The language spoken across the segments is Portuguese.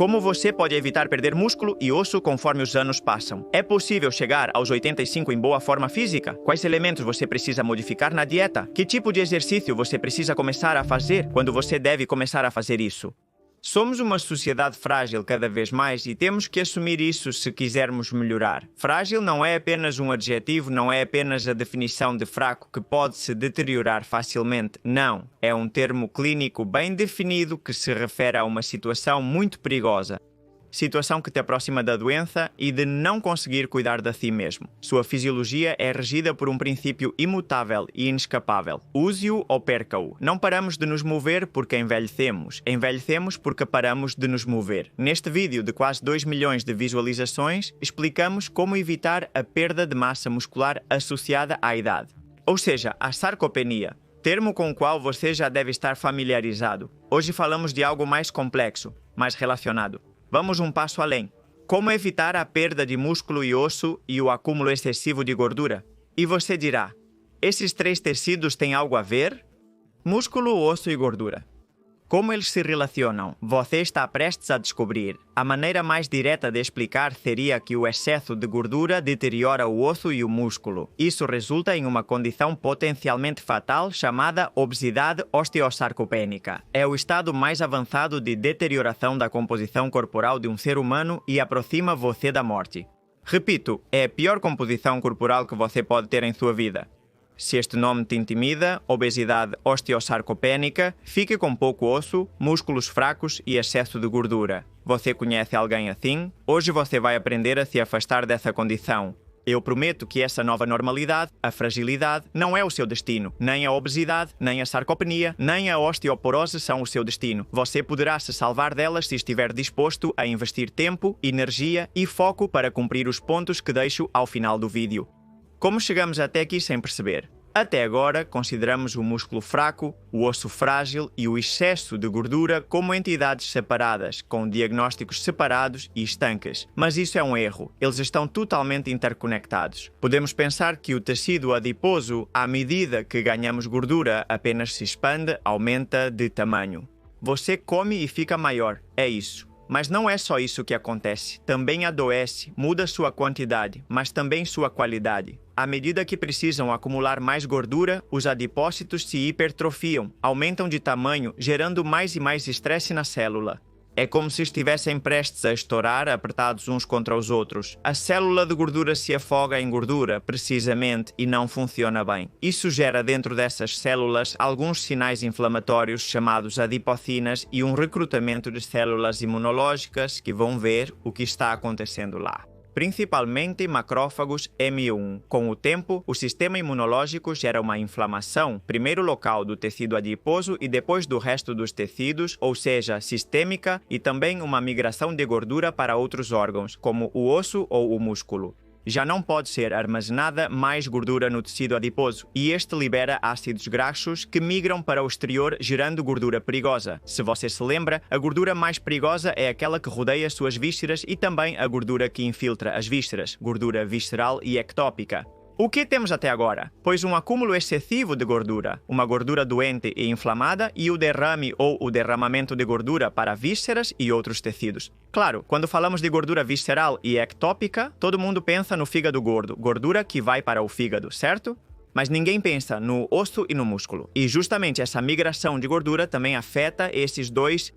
Como você pode evitar perder músculo e osso conforme os anos passam? É possível chegar aos 85 em boa forma física? Quais elementos você precisa modificar na dieta? Que tipo de exercício você precisa começar a fazer? Quando você deve começar a fazer isso? Somos uma sociedade frágil cada vez mais e temos que assumir isso se quisermos melhorar. Frágil não é apenas um adjetivo, não é apenas a definição de fraco que pode se deteriorar facilmente. Não, é um termo clínico bem definido que se refere a uma situação muito perigosa. Situação que te aproxima da doença e de não conseguir cuidar de si mesmo. Sua fisiologia é regida por um princípio imutável e inescapável. Use-o ou perca-o. Não paramos de nos mover porque envelhecemos. Envelhecemos porque paramos de nos mover. Neste vídeo de quase 2 milhões de visualizações, explicamos como evitar a perda de massa muscular associada à idade. Ou seja, a sarcopenia. Termo com o qual você já deve estar familiarizado. Hoje falamos de algo mais complexo, mais relacionado. Vamos um passo além. Como evitar a perda de músculo e osso e o acúmulo excessivo de gordura? E você dirá, esses 3 tecidos têm algo a ver? Músculo, osso e gordura. Como eles se relacionam? Você está prestes a descobrir. A maneira mais direta de explicar seria que o excesso de gordura deteriora o osso e o músculo. Isso resulta em uma condição potencialmente fatal chamada obesidade osteosarcopênica. É o estado mais avançado de deterioração da composição corporal de um ser humano e aproxima você da morte. Repito, é a pior composição corporal que você pode ter em sua vida. Se este nome te intimida, obesidade osteosarcopênica, fique com pouco osso, músculos fracos e excesso de gordura. Você conhece alguém assim? Hoje você vai aprender a se afastar dessa condição. Eu prometo que essa nova normalidade, a fragilidade, não é o seu destino. Nem a obesidade, nem a sarcopenia, nem a osteoporose são o seu destino. Você poderá se salvar delas se estiver disposto a investir tempo, energia e foco para cumprir os pontos que deixo ao final do vídeo. Como chegamos até aqui sem perceber? Até agora, consideramos o músculo fraco, o osso frágil e o excesso de gordura como entidades separadas, com diagnósticos separados e estanques. Mas isso é um erro. Eles estão totalmente interconectados. Podemos pensar que o tecido adiposo, à medida que ganhamos gordura, apenas se expande, aumenta de tamanho. Você come e fica maior. É isso. Mas não é só isso que acontece. Também adoece, muda sua quantidade, mas também sua qualidade. À medida que precisam acumular mais gordura, os adipócitos se hipertrofiam, aumentam de tamanho, gerando mais e mais estresse na célula. É como se estivessem prestes a estourar, apertados uns contra os outros. A célula de gordura se afoga em gordura, precisamente, e não funciona bem. Isso gera dentro dessas células alguns sinais inflamatórios chamados adipocinas e um recrutamento de células imunológicas que vão ver o que está acontecendo lá. Principalmente macrófagos M1. Com o tempo, o sistema imunológico gera uma inflamação, primeiro local do tecido adiposo e depois do resto dos tecidos, ou seja, sistêmica, e também uma migração de gordura para outros órgãos, como o osso ou o músculo. Já não pode ser armazenada mais gordura no tecido adiposo, e este libera ácidos graxos que migram para o exterior, gerando gordura perigosa. Se você se lembra, a gordura mais perigosa é aquela que rodeia suas vísceras e também a gordura que infiltra as vísceras, gordura visceral e ectópica. O que temos até agora? Pois um acúmulo excessivo de gordura, uma gordura doente e inflamada e o derrame ou o derramamento de gordura para vísceras e outros tecidos. Claro, quando falamos de gordura visceral e ectópica, todo mundo pensa no fígado gordo, gordura que vai para o fígado, certo? Mas ninguém pensa no osso e no músculo. E justamente essa migração de gordura também afeta esses dois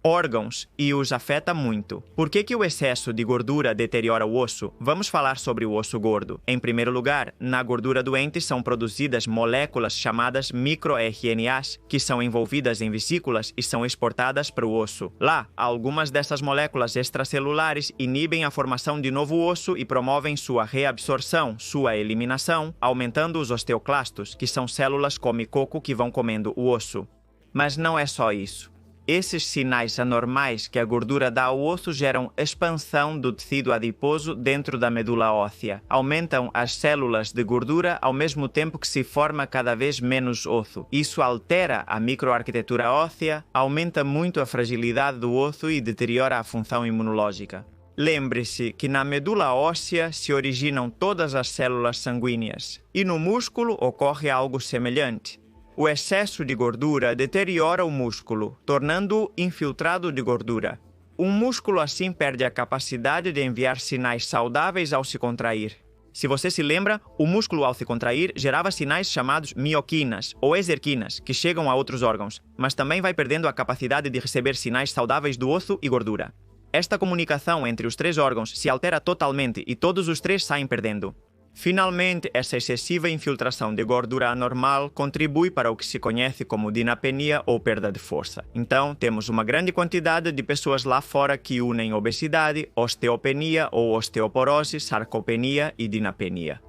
órgãos e os afeta muito. Por que o excesso de gordura deteriora o osso? Vamos falar sobre o osso gordo. Em primeiro lugar, na gordura doente são produzidas moléculas chamadas microRNAs, que são envolvidas em vesículas e são exportadas para o osso. Lá, algumas dessas moléculas extracelulares inibem a formação de novo osso e promovem sua reabsorção, sua eliminação, aumentando os osteoclastos, que são células come-coco que vão comendo o osso. Mas não é só isso. Esses sinais anormais que a gordura dá ao osso geram expansão do tecido adiposo dentro da medula óssea. Aumentam as células de gordura ao mesmo tempo que se forma cada vez menos osso. Isso altera a microarquitetura óssea, aumenta muito a fragilidade do osso e deteriora a função imunológica. Lembre-se que na medula óssea se originam todas as células sanguíneas e no músculo ocorre algo semelhante. O excesso de gordura deteriora o músculo, tornando-o infiltrado de gordura. Um músculo assim perde a capacidade de enviar sinais saudáveis ao se contrair. Se você se lembra, o músculo ao se contrair gerava sinais chamados mioquinas ou exerquinas, que chegam a outros órgãos, mas também vai perdendo a capacidade de receber sinais saudáveis do osso e gordura. Esta comunicação entre os três órgãos se altera totalmente e todos os três saem perdendo. Finalmente, essa excessiva infiltração de gordura anormal contribui para o que se conhece como dinapenia ou perda de força. Então, temos uma grande quantidade de pessoas lá fora que unem obesidade, osteopenia ou osteoporose, sarcopenia e dinapenia.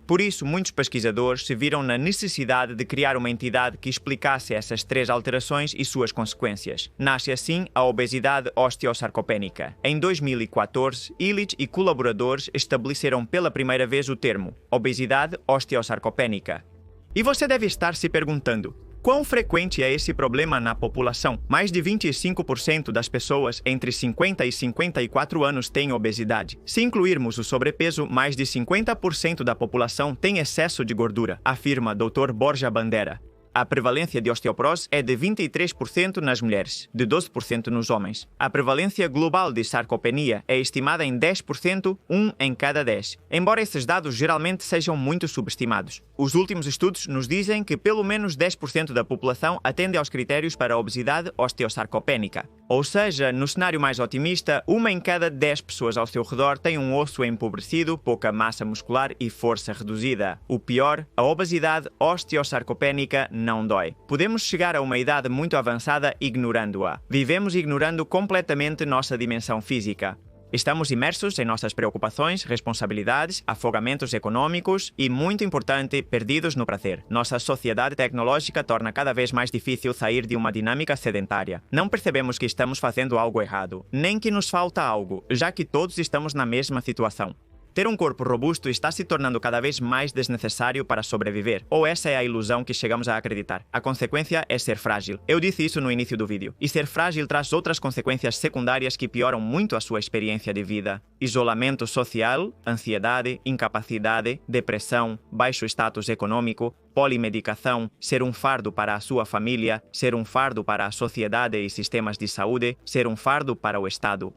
Por isso, muitos pesquisadores se viram na necessidade de criar uma entidade que explicasse essas três alterações e suas consequências. Nasce assim a obesidade osteosarcopênica. Em 2014, Illich e colaboradores estabeleceram pela primeira vez o termo obesidade osteosarcopênica. E você deve estar se perguntando: quão frequente é esse problema na população? Mais de 25% das pessoas entre 50 e 54 anos têm obesidade. Se incluirmos o sobrepeso, mais de 50% da população tem excesso de gordura, afirma Dr. Borja Bandera. A prevalência de osteoporose é de 23% nas mulheres, de 12% nos homens. A prevalência global de sarcopenia é estimada em 10%, 1 em cada 10, embora esses dados geralmente sejam muito subestimados. Os últimos estudos nos dizem que pelo menos 10% da população atende aos critérios para a obesidade osteosarcopênica. Ou seja, no cenário mais otimista, 1 em cada 10 pessoas ao seu redor tem um osso empobrecido, pouca massa muscular e força reduzida. O pior, a obesidade osteosarcopênica não dói. Podemos chegar a uma idade muito avançada ignorando-a. Vivemos ignorando completamente nossa dimensão física. Estamos imersos em nossas preocupações, responsabilidades, afogamentos econômicos e, muito importante, perdidos no prazer. Nossa sociedade tecnológica torna cada vez mais difícil sair de uma dinâmica sedentária. Não percebemos que estamos fazendo algo errado, nem que nos falta algo, já que todos estamos na mesma situação. Ter um corpo robusto está se tornando cada vez mais desnecessário para sobreviver. Ou essa é a ilusão que chegamos a acreditar. A consequência é ser frágil. Eu disse isso no início do vídeo. E ser frágil traz outras consequências secundárias que pioram muito a sua experiência de vida. Isolamento social, ansiedade, incapacidade, depressão, baixo status econômico, polimedicação, ser um fardo para a sua família, ser um fardo para a sociedade e sistemas de saúde, ser um fardo para o Estado.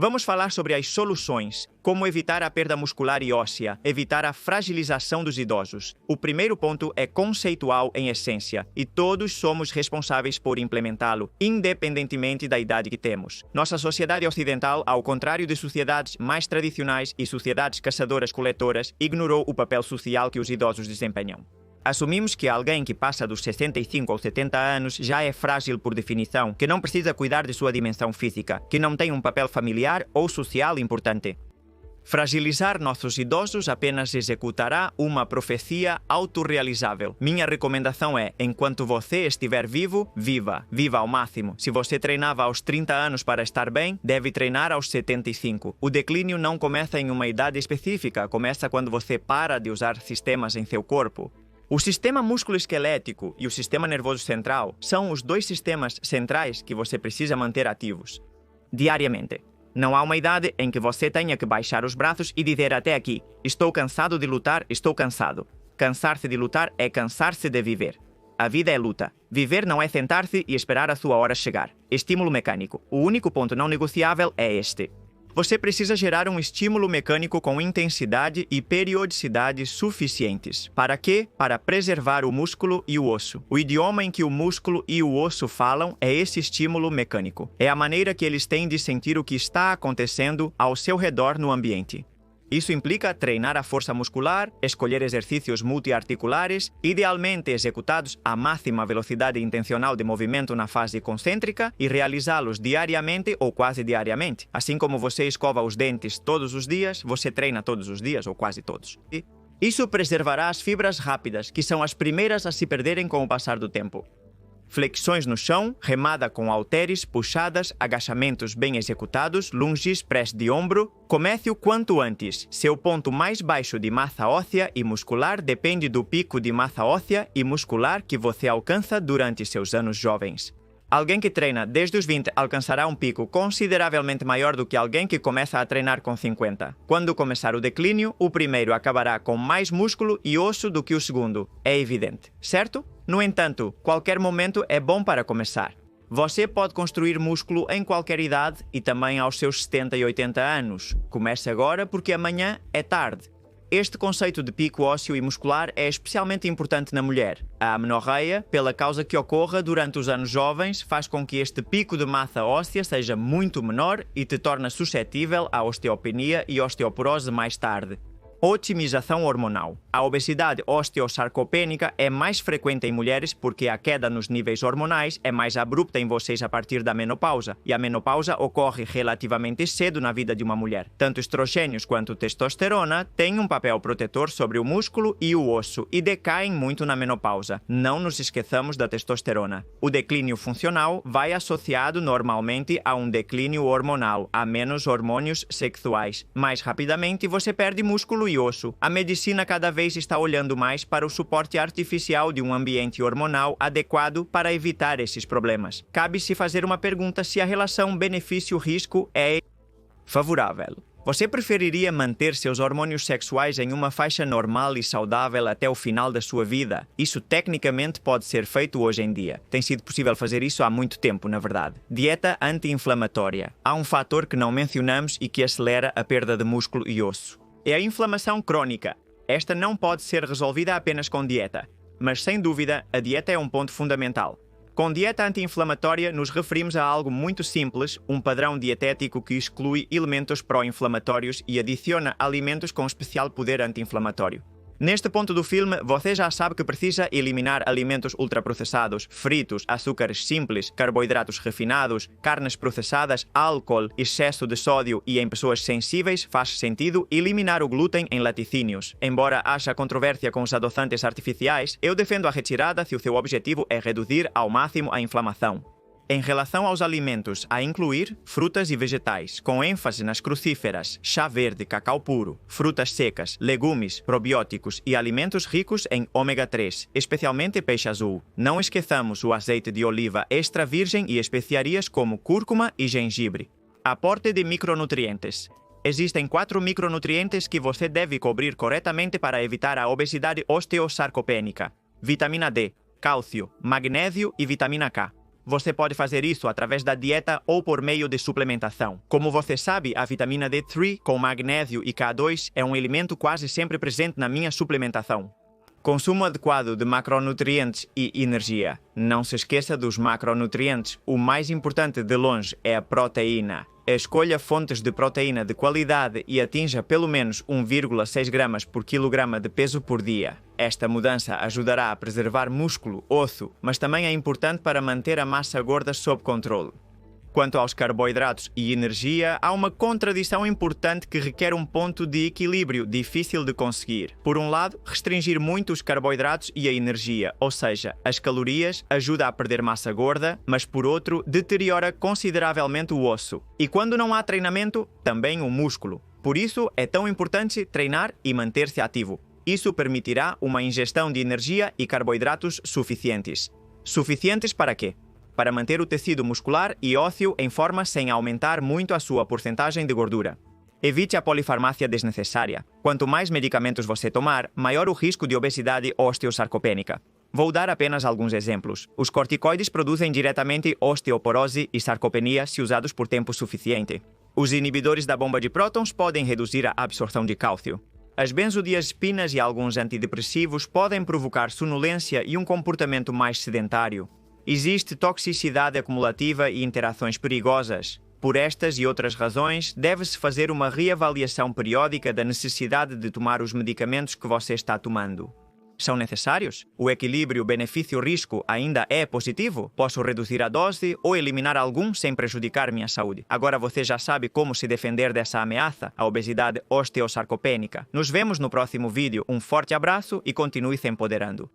Vamos falar sobre as soluções, como evitar a perda muscular e óssea, evitar a fragilização dos idosos. O primeiro ponto é conceitual em essência, e todos somos responsáveis por implementá-lo, independentemente da idade que temos. Nossa sociedade ocidental, ao contrário de sociedades mais tradicionais e sociedades caçadoras-coletoras, ignorou o papel social que os idosos desempenham. Assumimos que alguém que passa dos 65 ou 70 anos já é frágil por definição, que não precisa cuidar de sua dimensão física, que não tem um papel familiar ou social importante. Fragilizar nossos idosos apenas executará uma profecia autorrealizável. Minha recomendação é, enquanto você estiver vivo, viva. Viva ao máximo. Se você treinava aos 30 anos para estar bem, deve treinar aos 75. O declínio não começa em uma idade específica, começa quando você para de usar sistemas em seu corpo. O sistema músculo-esquelético e o sistema nervoso central são os dois sistemas centrais que você precisa manter ativos diariamente. Não há uma idade em que você tenha que baixar os braços e dizer até aqui: estou cansado de lutar, estou cansado. Cansar-se de lutar é cansar-se de viver. A vida é luta. Viver não é sentar-se e esperar a sua hora chegar. Estímulo mecânico. O único ponto não negociável é este. Você precisa gerar um estímulo mecânico com intensidade e periodicidade suficientes. Para quê? Para preservar o músculo e o osso. O idioma em que o músculo e o osso falam é esse estímulo mecânico. É a maneira que eles têm de sentir o que está acontecendo ao seu redor no ambiente. Isso implica treinar a força muscular, escolher exercícios multiarticulares, idealmente executados à máxima velocidade intencional de movimento na fase concêntrica e realizá-los diariamente ou quase diariamente. Assim como você escova os dentes todos os dias, você treina todos os dias ou quase todos. Isso preservará as fibras rápidas, que são as primeiras a se perderem com o passar do tempo. Flexões no chão, remada com halteres, puxadas, agachamentos bem executados, lunges, press de ombro. Comece o quanto antes. Seu ponto mais baixo de massa óssea e muscular depende do pico de massa óssea e muscular que você alcança durante seus anos jovens. Alguém que treina desde os 20 alcançará um pico consideravelmente maior do que alguém que começa a treinar com 50. Quando começar o declínio, o primeiro acabará com mais músculo e osso do que o segundo. É evidente, certo? No entanto, qualquer momento é bom para começar. Você pode construir músculo em qualquer idade e também aos seus 70 e 80 anos. Comece agora porque amanhã é tarde. Este conceito de pico ósseo e muscular é especialmente importante na mulher. A amenorreia, pela causa que ocorra durante os anos jovens, faz com que este pico de massa óssea seja muito menor e te torna suscetível à osteopenia e osteoporose mais tarde. Otimização hormonal. A obesidade osteosarcopênica é mais frequente em mulheres porque a queda nos níveis hormonais é mais abrupta em vocês a partir da menopausa, e a menopausa ocorre relativamente cedo na vida de uma mulher. Tanto estrogênios quanto testosterona têm um papel protetor sobre o músculo e o osso e decaem muito na menopausa. Não nos esqueçamos da testosterona. O declínio funcional vai associado normalmente a um declínio hormonal, a menos hormônios sexuais. Mais rapidamente você perde músculo e osso. A medicina cada vez está olhando mais para o suporte artificial de um ambiente hormonal adequado para evitar esses problemas. Cabe-se fazer uma pergunta se a relação benefício-risco é favorável. Você preferiria manter seus hormônios sexuais em uma faixa normal e saudável até o final da sua vida? Isso tecnicamente pode ser feito hoje em dia. Tem sido possível fazer isso há muito tempo, na verdade. Dieta anti-inflamatória. Há um fator que não mencionamos e que acelera a perda de músculo e osso. É a inflamação crônica. Esta não pode ser resolvida apenas com dieta, mas sem dúvida a dieta é um ponto fundamental. Com dieta anti-inflamatória nos referimos a algo muito simples, um padrão dietético que exclui elementos pró-inflamatórios e adiciona alimentos com especial poder anti-inflamatório. Neste ponto do filme, você já sabe que precisa eliminar alimentos ultraprocessados, fritos, açúcares simples, carboidratos refinados, carnes processadas, álcool, excesso de sódio e em pessoas sensíveis faz sentido eliminar o glúten em laticínios. Embora haja controvérsia com os adoçantes artificiais, eu defendo a retirada se o seu objetivo é reduzir ao máximo a inflamação. Em relação aos alimentos, a incluir frutas e vegetais, com ênfase nas crucíferas, chá verde, cacau puro, frutas secas, legumes, probióticos e alimentos ricos em ômega 3, especialmente peixe azul. Não esqueçamos o azeite de oliva extra virgem e especiarias como cúrcuma e gengibre. Aporte de micronutrientes. Existem 4 micronutrientes que você deve cobrir corretamente para evitar a obesidade osteosarcopênica: vitamina D, cálcio, magnésio e vitamina K. Você pode fazer isso através da dieta ou por meio de suplementação. Como você sabe, a vitamina D3 com magnésio e K2 é um elemento quase sempre presente na minha suplementação. Consumo adequado de macronutrientes e energia. Não se esqueça dos macronutrientes. O mais importante de longe é a proteína. Escolha fontes de proteína de qualidade e atinja pelo menos 1,6 gramas por quilograma de peso por dia. Esta mudança ajudará a preservar músculo, osso, mas também é importante para manter a massa gorda sob controle. Quanto aos carboidratos e energia, há uma contradição importante que requer um ponto de equilíbrio difícil de conseguir. Por um lado, restringir muito os carboidratos e a energia, ou seja, as calorias, ajuda a perder massa gorda, mas por outro, deteriora consideravelmente o osso. E quando não há treinamento, também o músculo. Por isso, é tão importante treinar e manter-se ativo. Isso permitirá uma ingestão de energia e carboidratos suficientes. Suficientes para quê? Para manter o tecido muscular e ósseo em forma sem aumentar muito a sua porcentagem de gordura. Evite a polifarmácia desnecessária. Quanto mais medicamentos você tomar, maior o risco de obesidade osteosarcopênica. Vou dar apenas alguns exemplos. Os corticoides produzem diretamente osteoporose e sarcopenia se usados por tempo suficiente. Os inibidores da bomba de prótons podem reduzir a absorção de cálcio. As benzodiazepinas e alguns antidepressivos podem provocar sonolência e um comportamento mais sedentário. Existe toxicidade acumulativa e interações perigosas. Por estas e outras razões, deve-se fazer uma reavaliação periódica da necessidade de tomar os medicamentos que você está tomando. São necessários? O equilíbrio benefício-risco ainda é positivo? Posso reduzir a dose ou eliminar algum sem prejudicar minha saúde? Agora você já sabe como se defender dessa ameaça, a obesidade osteosarcopênica. Nos vemos no próximo vídeo. Um forte abraço e continue se empoderando.